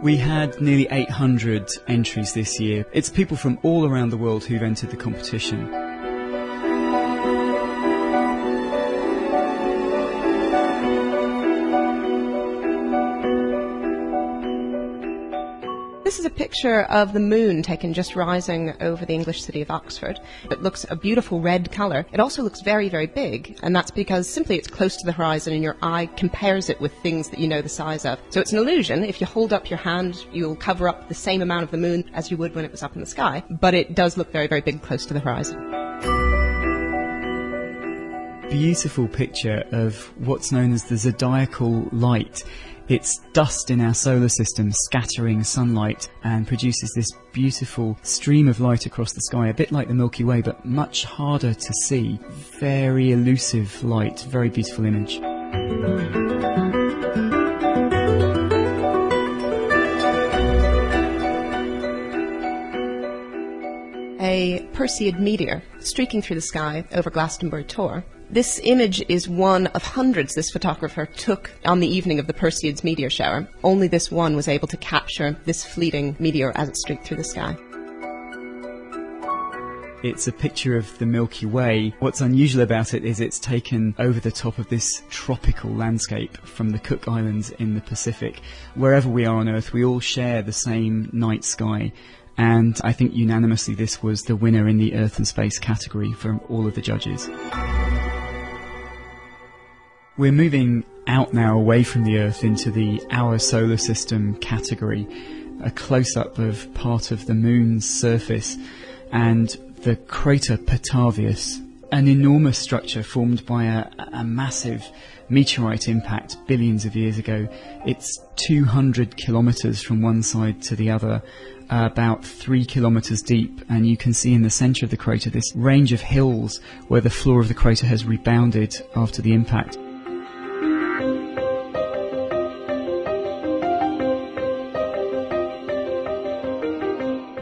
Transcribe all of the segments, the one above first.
We had nearly 800 entries this year. It's people from all around the world who've entered the competition. This is a picture of the moon taken just rising over the English city of Oxford. It looks a beautiful red colour. It also looks very, very big, and that's because simply it's close to the horizon and your eye compares it with things that you know the size of. So it's an illusion. If you hold up your hand, you'll cover up the same amount of the moon as you would when it was up in the sky, but it does look very, very big close to the horizon. Beautiful picture of what's known as the zodiacal light. It's dust in our solar system scattering sunlight and produces this beautiful stream of light across the sky, a bit like the Milky Way, but much harder to see. Very elusive light, very beautiful image. A Perseid meteor streaking through the sky over Glastonbury Tor. This image is one of hundreds this photographer took on the evening of the Perseid's meteor shower. Only this one was able to capture this fleeting meteor as it streaked through the sky. It's a picture of the Milky Way. What's unusual about it is it's taken over the top of this tropical landscape from the Cook Islands in the Pacific. Wherever we are on Earth, we all share the same night sky. And I think unanimously this was the winner in the Earth and Space category from all of the judges. We're moving out now away from the Earth into the Our Solar System category, a close-up of part of the Moon's surface and the crater Petavius, an enormous structure formed by a massive meteorite impact billions of years ago. It's 200 kilometres from one side to the other, about 3 kilometres deep, and you can see in the centre of the crater this range of hills where the floor of the crater has rebounded after the impact.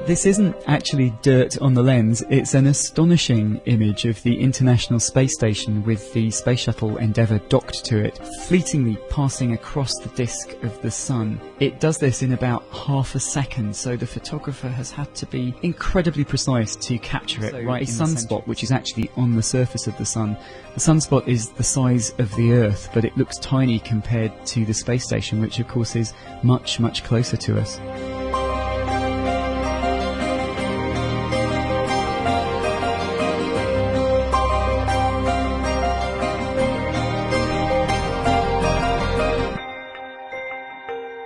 This isn't actually dirt on the lens, it's an astonishing image of the International Space Station with the Space Shuttle Endeavour docked to it, fleetingly passing across the disk of the Sun. It does this in about half a second, so the photographer has had to be incredibly precise to capture it right in the sunspot, which is actually on the surface of the Sun. The sunspot is the size of the Earth, but it looks tiny compared to the space station, which of course is much, much closer to us.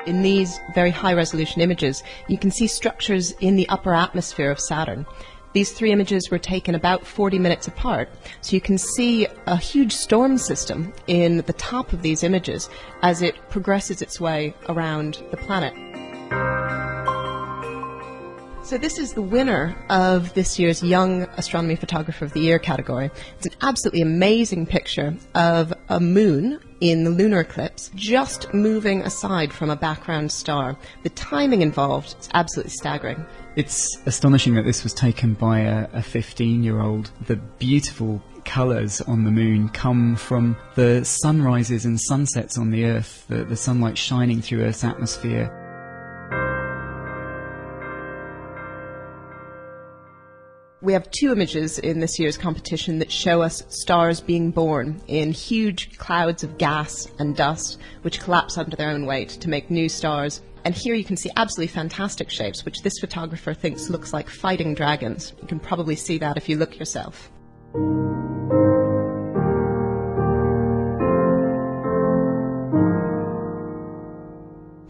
In these very high-resolution images, you can see structures in the upper atmosphere of Saturn. These three images were taken about 40 minutes apart, so you can see a huge storm system in the top of these images as it progresses its way around the planet. So this is the winner of this year's Young Astronomy Photographer of the Year category. It's an absolutely amazing picture of a moon in the lunar eclipse just moving aside from a background star. The timing involved is absolutely staggering. It's astonishing that this was taken by a 15-year-old. The beautiful colours on the moon come from the sunrises and sunsets on the Earth, the sunlight shining through Earth's atmosphere. We have two images in this year's competition that show us stars being born in huge clouds of gas and dust which collapse under their own weight to make new stars. And here you can see absolutely fantastic shapes which this photographer thinks looks like fighting dragons. You can probably see that if you look yourself.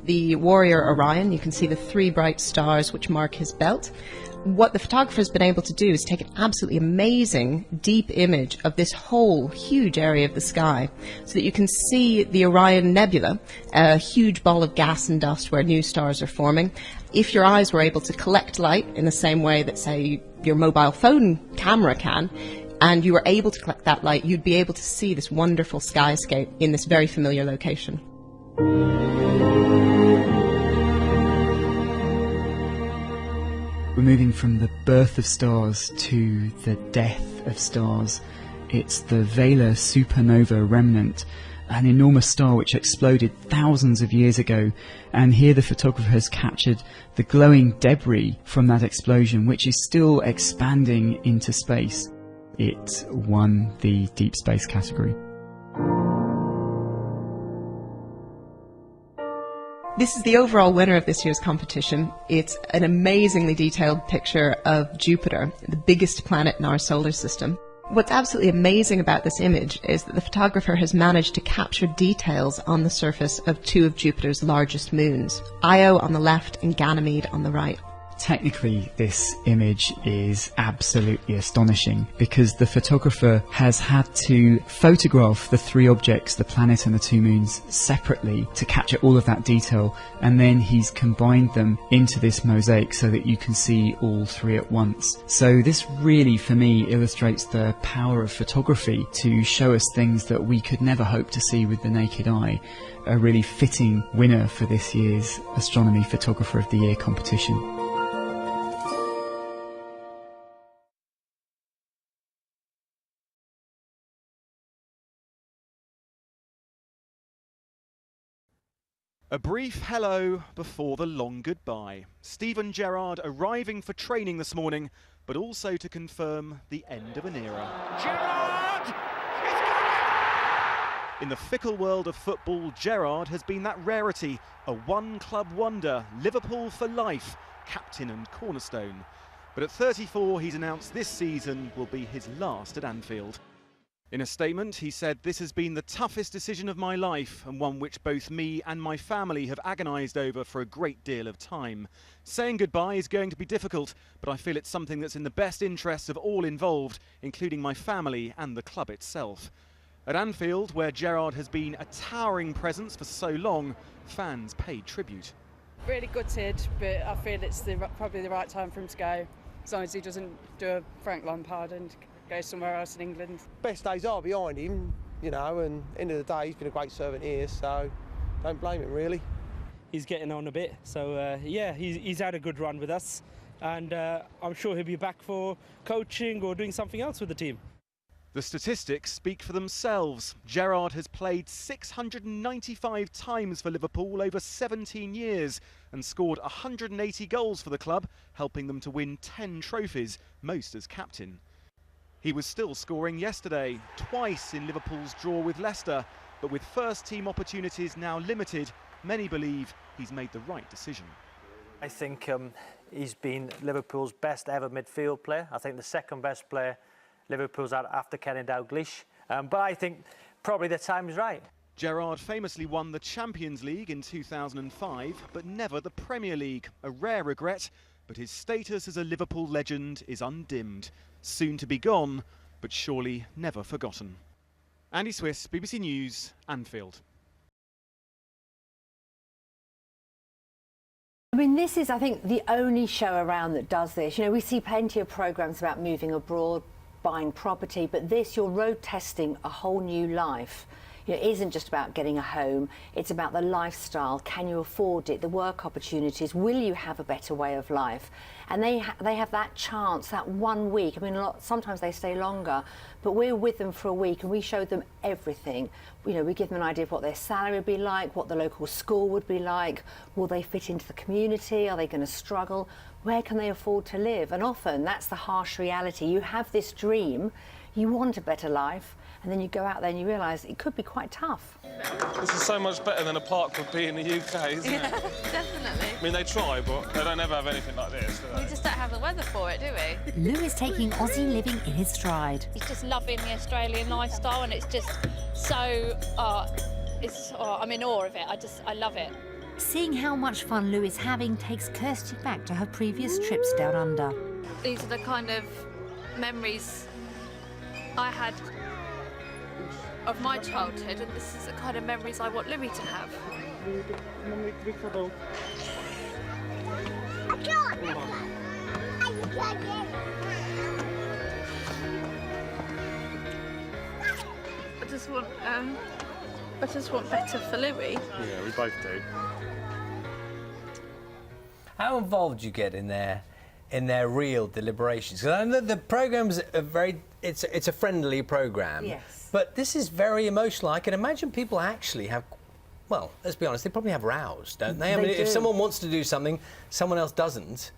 The warrior Orion, you can see the three bright stars which mark his belt. What the photographer's been able to do is take an absolutely amazing deep image of this whole huge area of the sky so that you can see the Orion Nebula, a huge ball of gas and dust where new stars are forming. If your eyes were able to collect light in the same way that, say, your mobile phone camera can, and you were able to collect that light, you'd be able to see this wonderful skyscape in this very familiar location. We're moving from the birth of stars to the death of stars. It's the Vela supernova remnant, an enormous star which exploded thousands of years ago, and here the photographer has captured the glowing debris from that explosion, which is still expanding into space. It won the deep space category. This is the overall winner of this year's competition. It's an amazingly detailed picture of Jupiter, the biggest planet in our solar system. What's absolutely amazing about this image is that the photographer has managed to capture details on the surface of two of Jupiter's largest moons, Io on the left and Ganymede on the right. Technically, this image is absolutely astonishing because the photographer has had to photograph the three objects, the planet and the two moons, separately to capture all of that detail, and then he's combined them into this mosaic so that you can see all three at once. So this really, for me, illustrates the power of photography to show us things that we could never hope to see with the naked eye. A really fitting winner for this year's Astronomy Photographer of the Year competition. A brief hello before the long goodbye. Steven Gerrard arriving for training this morning, but also to confirm the end of an era. Gerrard! In the fickle world of football, Gerrard has been that rarity, a one-club wonder, Liverpool for life, captain and cornerstone. But at 34, he's announced this season will be his last at Anfield. In a statement, he said, "This has been the toughest decision of my life and one which both me and my family have agonised over for a great deal of time. Saying goodbye is going to be difficult, but I feel it's something that's in the best interests of all involved, including my family and the club itself." At Anfield, where Gerrard has been a towering presence for so long, fans paid tribute. Really gutted, but I feel it's probably the right time for him to go, as long as he doesn't do a Frank Lampard and go somewhere else in England. Best days are behind him, you know, and end of the day he's been a great servant here, so don't blame him really. He's getting on a bit, so yeah, he's had a good run with us, and I'm sure he'll be back for coaching or doing something else with the team. The statistics speak for themselves. Gerrard has played 695 times for Liverpool over 17 years and scored 180 goals for the club, helping them to win 10 trophies, most as captain. He was still scoring yesterday, twice in Liverpool's draw with Leicester, but with first-team opportunities now limited, many believe he's made the right decision. I think he's been Liverpool's best ever midfield player. I think the second best player Liverpool's had after Kenny Dalglish. But I think probably the time is right. Gerrard famously won the Champions League in 2005, but never the Premier League, a rare regret, but his status as a Liverpool legend is undimmed. Soon to be gone, but surely never forgotten. Andy Swiss, BBC News, Anfield. I mean, this is, I think, the only show around that does this. You know, we see plenty of programmes about moving abroad, buying property, but this, you're road testing a whole new life. You know, it isn't just about getting a home, it's about the lifestyle. Can you afford it? The work opportunities. Will you have a better way of life? And they have that chance, that 1 week. I mean, sometimes they stay longer, but we're with them for a week and we show them everything. You know, we give them an idea of what their salary would be like, what the local school would be like. Will they fit into the community? Are they going to struggle? Where can they afford to live? And often that's the harsh reality. You have this dream, you want a better life, and then you go out there and you realise it could be quite tough. This is so much better than a park would be in the UK, isn't it? Definitely. I mean, they try, but they don't ever have anything like this, do they? We just don't have the weather for it, do we? Lou is taking Aussie living in his stride. He's just loving the Australian lifestyle, and it's just so, I'm in awe of it. I love it. Seeing how much fun Lou is having takes Kirsty back to her previous trips down under. These are the kind of memories I had of my childhood, and this is the kind of memories I want Louis to have. I just want better for Louis. Yeah, we both do. How involved do you get in in their real deliberations. Because I know the program's it's a friendly program. Yes. But this is very emotional. I can imagine people actually have, well, let's be honest, they probably have rows, don't they? I mean, if someone wants to do something, someone else doesn't,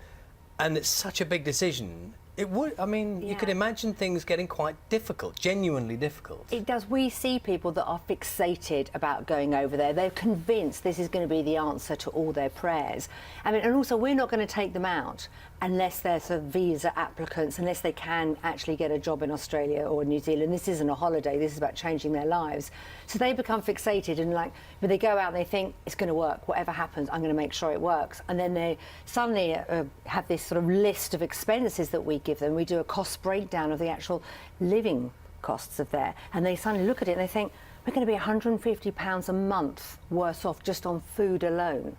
and it's such a big decision, it would, I mean, you could imagine things getting quite difficult, genuinely difficult. It does. We see people that are fixated about going over there. They're convinced this is going to be the answer to all their prayers. I mean, and also we're not going to take them out unless they're sort of visa applicants, unless they can actually get a job in Australia or New Zealand. This isn't a holiday, this is about changing their lives. So they become fixated and like, when they go out and they think it's going to work, whatever happens, I'm going to make sure it works. And then they suddenly have this sort of list of expenses that we give them. We do a cost breakdown of the actual living costs of there. And they suddenly look at it and they think, we're going to be £150 a month worse off just on food alone.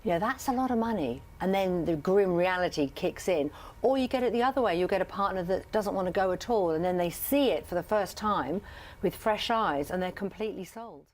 You know, that's a lot of money. And then the grim reality kicks in. Or you get it the other way. You'll get a partner that doesn't want to go at all, and then they see it for the first time with fresh eyes and they're completely sold.